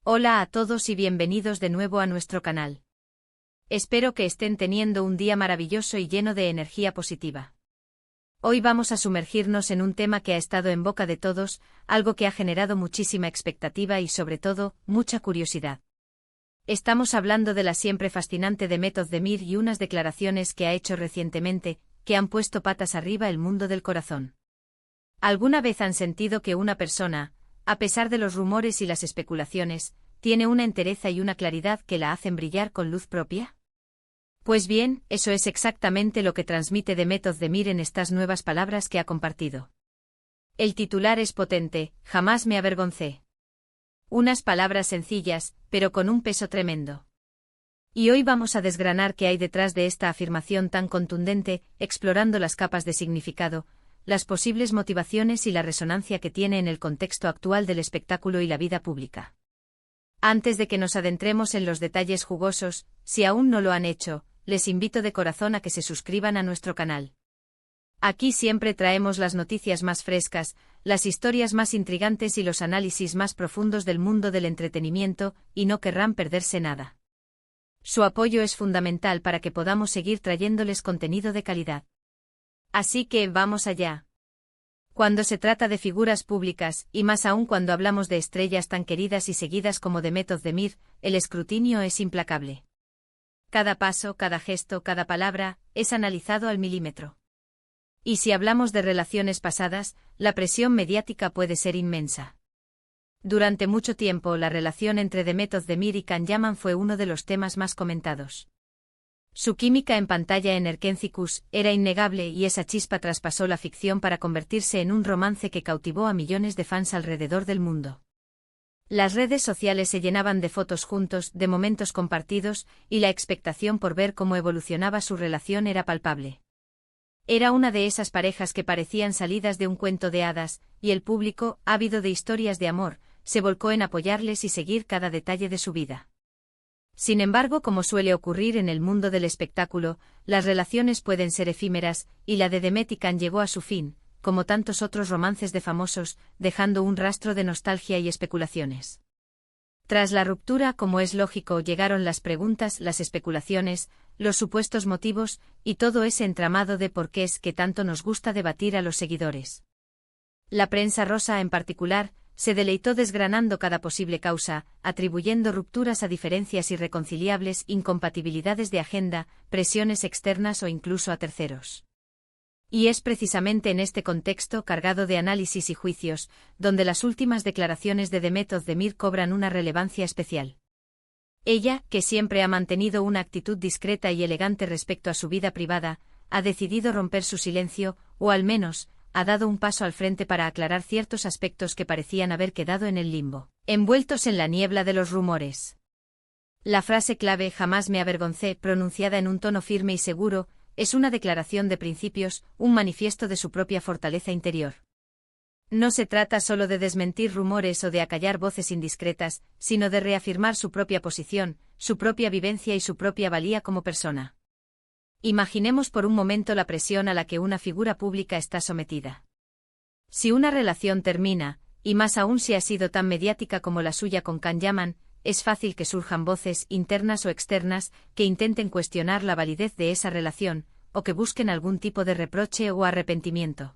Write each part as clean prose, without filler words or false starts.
Hola a todos y bienvenidos de nuevo a nuestro canal. Espero que estén teniendo un día maravilloso y lleno de energía positiva. Hoy vamos a sumergirnos en un tema que ha estado en boca de todos, algo que ha generado muchísima expectativa y sobre todo, mucha curiosidad. Estamos hablando de la siempre fascinante Demet Özdemir y unas declaraciones que ha hecho recientemente, que han puesto patas arriba el mundo del corazón. ¿Alguna vez han sentido que una persona, a pesar de los rumores y las especulaciones, tiene una entereza y una claridad que la hacen brillar con luz propia? Pues bien, eso es exactamente lo que transmite Demet Özdemir en estas nuevas palabras que ha compartido. El titular es potente: jamás me avergoncé. Unas palabras sencillas, pero con un peso tremendo. Y hoy vamos a desgranar qué hay detrás de esta afirmación tan contundente, explorando las capas de significado, las posibles motivaciones y la resonancia que tiene en el contexto actual del espectáculo y la vida pública. Antes de que nos adentremos en los detalles jugosos, si aún no lo han hecho, les invito de corazón a que se suscriban a nuestro canal. Aquí siempre traemos las noticias más frescas, las historias más intrigantes y los análisis más profundos del mundo del entretenimiento, y no querrán perderse nada. Su apoyo es fundamental para que podamos seguir trayéndoles contenido de calidad. Así que, vamos allá. Cuando se trata de figuras públicas, y más aún cuando hablamos de estrellas tan queridas y seguidas como Demet Özdemir, el escrutinio es implacable. Cada paso, cada gesto, cada palabra, es analizado al milímetro. Y si hablamos de relaciones pasadas, la presión mediática puede ser inmensa. Durante mucho tiempo la relación entre Demet Özdemir y Can Yaman fue uno de los temas más comentados. Su química en pantalla en Erkenzicus era innegable y esa chispa traspasó la ficción para convertirse en un romance que cautivó a millones de fans alrededor del mundo. Las redes sociales se llenaban de fotos juntos, de momentos compartidos, y la expectación por ver cómo evolucionaba su relación era palpable. Era una de esas parejas que parecían salidas de un cuento de hadas, y el público, ávido de historias de amor, se volcó en apoyarles y seguir cada detalle de su vida. Sin embargo, como suele ocurrir en el mundo del espectáculo, las relaciones pueden ser efímeras, y la de Demet y Can llegó a su fin, como tantos otros romances de famosos, dejando un rastro de nostalgia y especulaciones. Tras la ruptura, como es lógico, llegaron las preguntas, las especulaciones, los supuestos motivos, y todo ese entramado de porqués que tanto nos gusta debatir a los seguidores. La prensa rosa en particular, se deleitó desgranando cada posible causa, atribuyendo rupturas a diferencias irreconciliables, incompatibilidades de agenda, presiones externas o incluso a terceros. Y es precisamente en este contexto cargado de análisis y juicios, donde las últimas declaraciones de Demet Özdemir cobran una relevancia especial. Ella, que siempre ha mantenido una actitud discreta y elegante respecto a su vida privada, ha decidido romper su silencio, o al menos, ha dado un paso al frente para aclarar ciertos aspectos que parecían haber quedado en el limbo, envueltos en la niebla de los rumores. La frase clave «jamás me avergoncé», pronunciada en un tono firme y seguro, es una declaración de principios, un manifiesto de su propia fortaleza interior. No se trata solo de desmentir rumores o de acallar voces indiscretas, sino de reafirmar su propia posición, su propia vivencia y su propia valía como persona. Imaginemos por un momento la presión a la que una figura pública está sometida. Si una relación termina, y más aún si ha sido tan mediática como la suya con Can Yaman, es fácil que surjan voces, internas o externas, que intenten cuestionar la validez de esa relación, o que busquen algún tipo de reproche o arrepentimiento.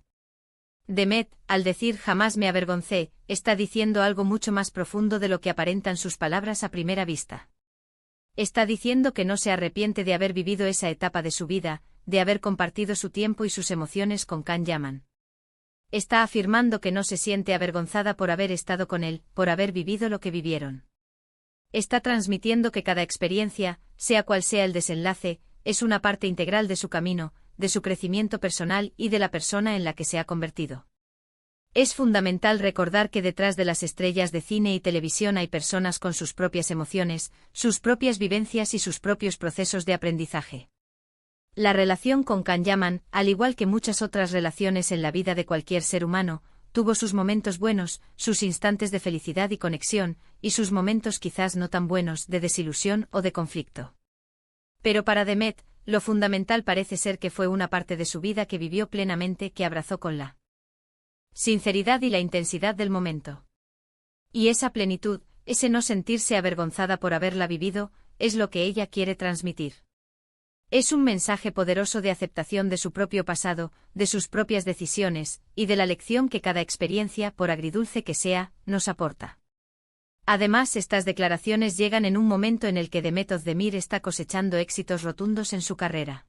Demet, al decir «jamás me avergoncé», está diciendo algo mucho más profundo de lo que aparentan sus palabras a primera vista. Está diciendo que no se arrepiente de haber vivido esa etapa de su vida, de haber compartido su tiempo y sus emociones con Can Yaman. Está afirmando que no se siente avergonzada por haber estado con él, por haber vivido lo que vivieron. Está transmitiendo que cada experiencia, sea cual sea el desenlace, es una parte integral de su camino, de su crecimiento personal y de la persona en la que se ha convertido. Es fundamental recordar que detrás de las estrellas de cine y televisión hay personas con sus propias emociones, sus propias vivencias y sus propios procesos de aprendizaje. La relación con Can Yaman, al igual que muchas otras relaciones en la vida de cualquier ser humano, tuvo sus momentos buenos, sus instantes de felicidad y conexión, y sus momentos quizás no tan buenos, de desilusión o de conflicto. Pero para Demet, lo fundamental parece ser que fue una parte de su vida que vivió plenamente, que abrazó con la sinceridad y la intensidad del momento. Y esa plenitud, Ese no sentirse avergonzada por haberla vivido, es lo que ella quiere transmitir. Es un mensaje poderoso de aceptación de su propio pasado, de sus propias decisiones, y de la lección que cada experiencia, por agridulce que sea, nos aporta. Además, estas declaraciones llegan en un momento en el que Demet Özdemir está cosechando éxitos rotundos en su carrera.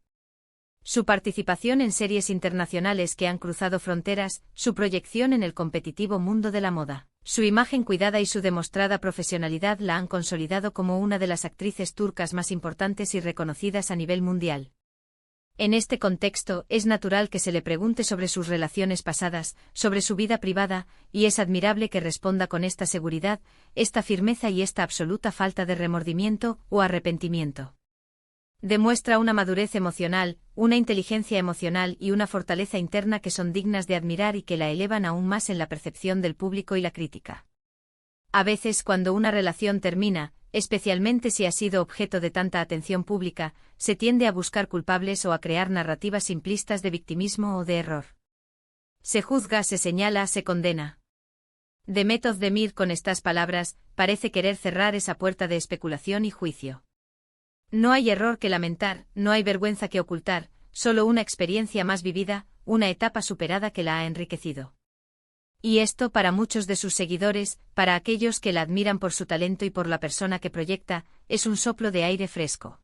Su participación en series internacionales que han cruzado fronteras, su proyección en el competitivo mundo de la moda, su imagen cuidada y su demostrada profesionalidad la han consolidado como una de las actrices turcas más importantes y reconocidas a nivel mundial. En este contexto, es natural que se le pregunte sobre sus relaciones pasadas, sobre su vida privada, y es admirable que responda con esta seguridad, esta firmeza y esta absoluta falta de remordimiento o arrepentimiento. Demuestra una madurez emocional, una inteligencia emocional y una fortaleza interna que son dignas de admirar y que la elevan aún más en la percepción del público y la crítica. A veces, cuando una relación termina, especialmente si ha sido objeto de tanta atención pública, se tiende a buscar culpables o a crear narrativas simplistas de victimismo o de error. Se juzga, se señala, se condena. Demet Özdemir, con estas palabras, parece querer cerrar esa puerta de especulación y juicio. No hay error que lamentar, no hay vergüenza que ocultar, solo una experiencia más vivida, una etapa superada que la ha enriquecido. Y esto, para muchos de sus seguidores, para aquellos que la admiran por su talento y por la persona que proyecta, es un soplo de aire fresco.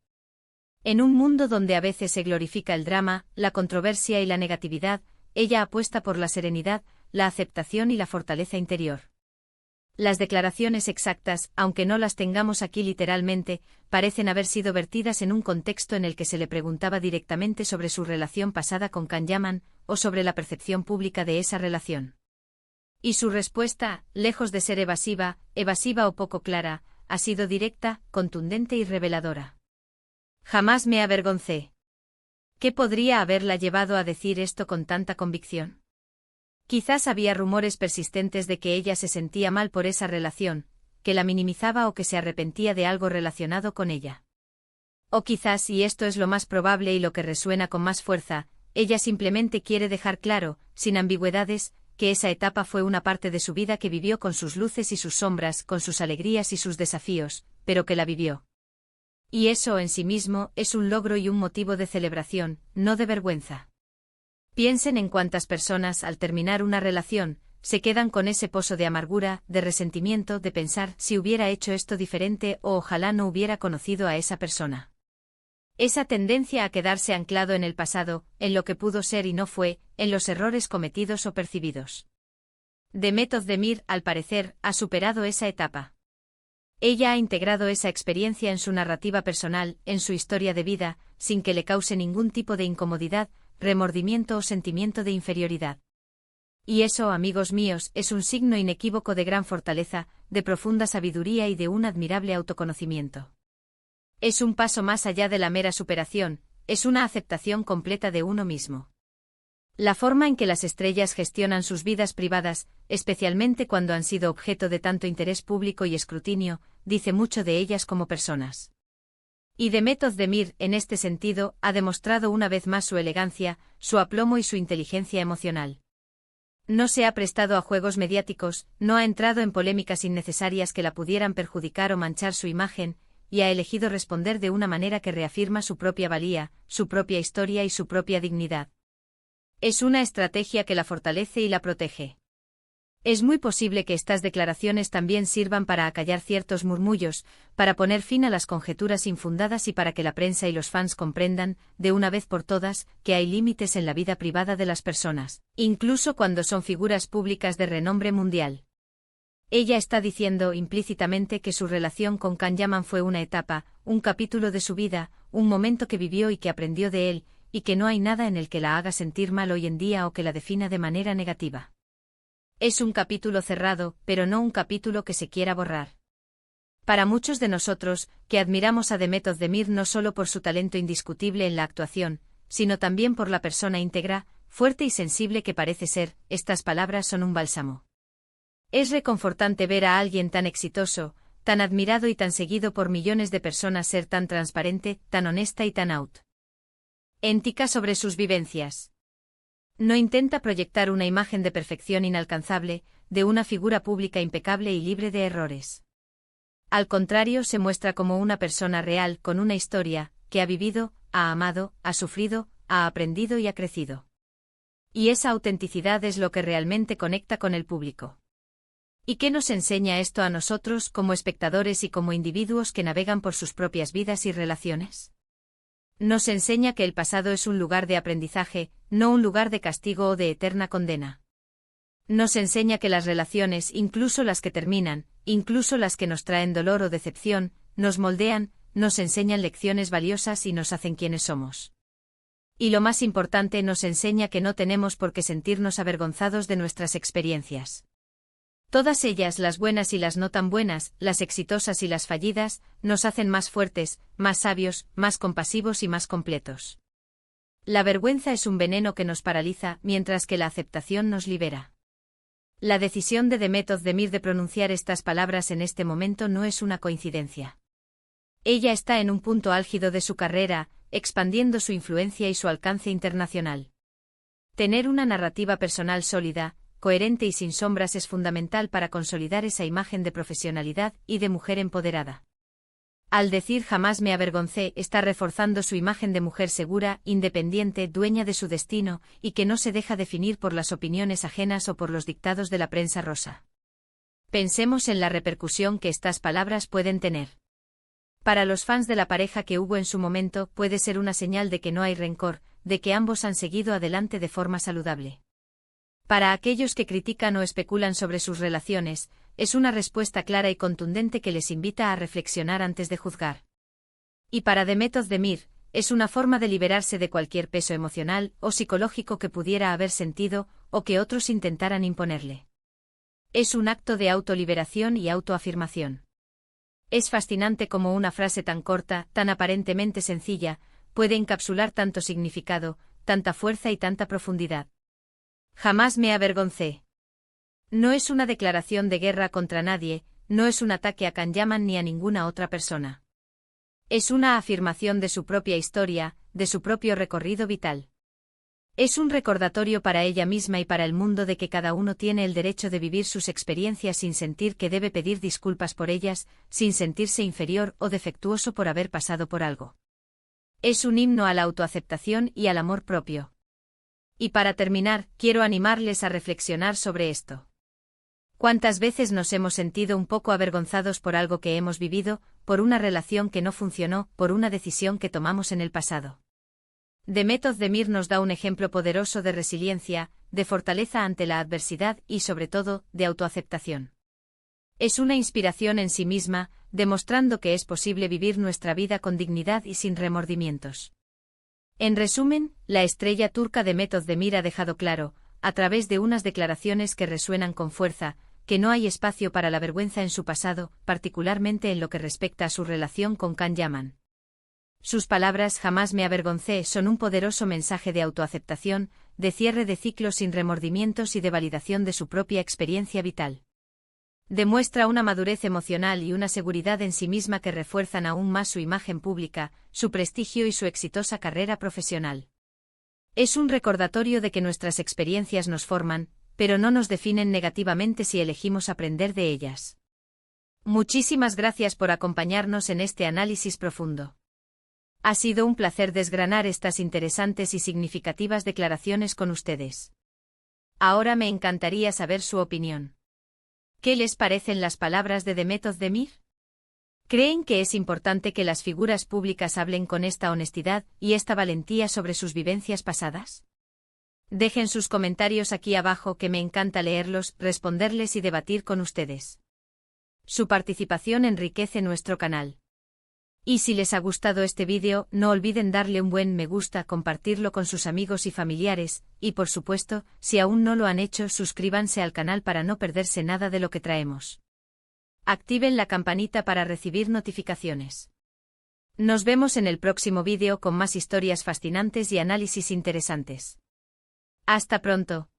En un mundo donde a veces se glorifica el drama, la controversia y la negatividad, ella apuesta por la serenidad, la aceptación y la fortaleza interior. Las declaraciones exactas, aunque no las tengamos aquí literalmente, parecen haber sido vertidas en un contexto en el que se le preguntaba directamente sobre su relación pasada con Can Yaman, o sobre la percepción pública de esa relación. Y su respuesta, lejos de ser evasiva o poco clara, ha sido directa, contundente y reveladora. Jamás me avergoncé. ¿Qué podría haberla llevado a decir esto con tanta convicción? Quizás había rumores persistentes de que ella se sentía mal por esa relación, que la minimizaba o que se arrepentía de algo relacionado con ella. O quizás, y esto es lo más probable y lo que resuena con más fuerza, ella simplemente quiere dejar claro, sin ambigüedades, que esa etapa fue una parte de su vida que vivió con sus luces y sus sombras, con sus alegrías y sus desafíos, pero que la vivió. Y eso en sí mismo es un logro y un motivo de celebración, no de vergüenza. Piensen en cuántas personas, al terminar una relación, se quedan con ese pozo de amargura, de resentimiento, de pensar si hubiera hecho esto diferente o ojalá no hubiera conocido a esa persona. Esa tendencia a quedarse anclado en el pasado, en lo que pudo ser y no fue, en los errores cometidos o percibidos. Demet Özdemir, al parecer, ha superado esa etapa. Ella ha integrado esa experiencia en su narrativa personal, en su historia de vida, sin que le cause ningún tipo de incomodidad, remordimiento o sentimiento de inferioridad. Y eso, amigos míos, es un signo inequívoco de gran fortaleza, de profunda sabiduría y de un admirable autoconocimiento. Es un paso más allá de la mera superación, es una aceptación completa de uno mismo. La forma en que las estrellas gestionan sus vidas privadas, especialmente cuando han sido objeto de tanto interés público y escrutinio, dice mucho de ellas como personas. Y Demet Özdemir, en este sentido, ha demostrado una vez más su elegancia, su aplomo y su inteligencia emocional. No se ha prestado a juegos mediáticos, no ha entrado en polémicas innecesarias que la pudieran perjudicar o manchar su imagen, y ha elegido responder de una manera que reafirma su propia valía, su propia historia y su propia dignidad. Es una estrategia que la fortalece y la protege. Es muy posible que estas declaraciones también sirvan para acallar ciertos murmullos, para poner fin a las conjeturas infundadas y para que la prensa y los fans comprendan, de una vez por todas, que hay límites en la vida privada de las personas, incluso cuando son figuras públicas de renombre mundial. Ella está diciendo implícitamente que su relación con Can Yaman fue una etapa, un capítulo de su vida, un momento que vivió y que aprendió de él, y que no hay nada en el que la haga sentir mal hoy en día o que la defina de manera negativa. Es un capítulo cerrado, pero no un capítulo que se quiera borrar. Para muchos de nosotros, que admiramos a Demet Özdemir no solo por su talento indiscutible en la actuación, sino también por la persona íntegra, fuerte y sensible que parece ser, estas palabras son un bálsamo. Es reconfortante ver a alguien tan exitoso, tan admirado y tan seguido por millones de personas ser tan transparente, tan honesta y tan auténtica sobre sus vivencias. No intenta proyectar una imagen de perfección inalcanzable, de una figura pública impecable y libre de errores. Al contrario, se muestra como una persona real con una historia, que ha vivido, ha amado, ha sufrido, ha aprendido y ha crecido. Y esa autenticidad es lo que realmente conecta con el público. ¿Y qué nos enseña esto a nosotros como espectadores y como individuos que navegan por sus propias vidas y relaciones? Nos enseña que el pasado es un lugar de aprendizaje, no un lugar de castigo o de eterna condena. Nos enseña que las relaciones, incluso las que terminan, incluso las que nos traen dolor o decepción, nos moldean, nos enseñan lecciones valiosas y nos hacen quienes somos. Y lo más importante, nos enseña que no tenemos por qué sentirnos avergonzados de nuestras experiencias. Todas ellas, las buenas y las no tan buenas, las exitosas y las fallidas, nos hacen más fuertes, más sabios, más compasivos y más completos. La vergüenza es un veneno que nos paraliza, mientras que la aceptación nos libera. La decisión de Demet Özdemir de pronunciar estas palabras en este momento no es una coincidencia. Ella está en un punto álgido de su carrera, expandiendo su influencia y su alcance internacional. Tener una narrativa personal sólida, coherente y sin sombras es fundamental para consolidar esa imagen de profesionalidad y de mujer empoderada. Al decir jamás me avergoncé, está reforzando su imagen de mujer segura, independiente, dueña de su destino, y que no se deja definir por las opiniones ajenas o por los dictados de la prensa rosa. Pensemos en la repercusión que estas palabras pueden tener. Para los fans de la pareja que hubo en su momento, puede ser una señal de que no hay rencor, de que ambos han seguido adelante de forma saludable. Para aquellos que critican o especulan sobre sus relaciones, es una respuesta clara y contundente que les invita a reflexionar antes de juzgar. Y para Demet Özdemir, es una forma de liberarse de cualquier peso emocional o psicológico que pudiera haber sentido o que otros intentaran imponerle. Es un acto de autoliberación y autoafirmación. Es fascinante cómo una frase tan corta, tan aparentemente sencilla, puede encapsular tanto significado, tanta fuerza y tanta profundidad. Jamás me avergoncé. No es una declaración de guerra contra nadie, no es un ataque a Can Yaman ni a ninguna otra persona. Es una afirmación de su propia historia, de su propio recorrido vital. Es un recordatorio para ella misma y para el mundo de que cada uno tiene el derecho de vivir sus experiencias sin sentir que debe pedir disculpas por ellas, sin sentirse inferior o defectuoso por haber pasado por algo. Es un himno a la autoaceptación y al amor propio. Y para terminar, quiero animarles a reflexionar sobre esto. ¿Cuántas veces nos hemos sentido un poco avergonzados por algo que hemos vivido, por una relación que no funcionó, por una decisión que tomamos en el pasado? Demet Özdemir nos da un ejemplo poderoso de resiliencia, de fortaleza ante la adversidad y, sobre todo, de autoaceptación. Es una inspiración en sí misma, demostrando que es posible vivir nuestra vida con dignidad y sin remordimientos. En resumen, la estrella turca Demet Özdemir ha dejado claro, a través de unas declaraciones que resuenan con fuerza, que no hay espacio para la vergüenza en su pasado, particularmente en lo que respecta a su relación con Can Yaman. Sus palabras jamás me avergoncé son un poderoso mensaje de autoaceptación, de cierre de ciclos sin remordimientos y de validación de su propia experiencia vital. Demuestra una madurez emocional y una seguridad en sí misma que refuerzan aún más su imagen pública, su prestigio y su exitosa carrera profesional. Es un recordatorio de que nuestras experiencias nos forman, pero no nos definen negativamente si elegimos aprender de ellas. Muchísimas gracias por acompañarnos en este análisis profundo. Ha sido un placer desgranar estas interesantes y significativas declaraciones con ustedes. Ahora me encantaría saber su opinión. ¿Qué les parecen las palabras de Demet Özdemir? ¿Creen que es importante que las figuras públicas hablen con esta honestidad y esta valentía sobre sus vivencias pasadas? Dejen sus comentarios aquí abajo que me encanta leerlos, responderles y debatir con ustedes. Su participación enriquece nuestro canal. Y si les ha gustado este vídeo, no olviden darle un buen me gusta, compartirlo con sus amigos y familiares, y por supuesto, si aún no lo han hecho, suscríbanse al canal para no perderse nada de lo que traemos. Activen la campanita para recibir notificaciones. Nos vemos en el próximo vídeo con más historias fascinantes y análisis interesantes. Hasta pronto.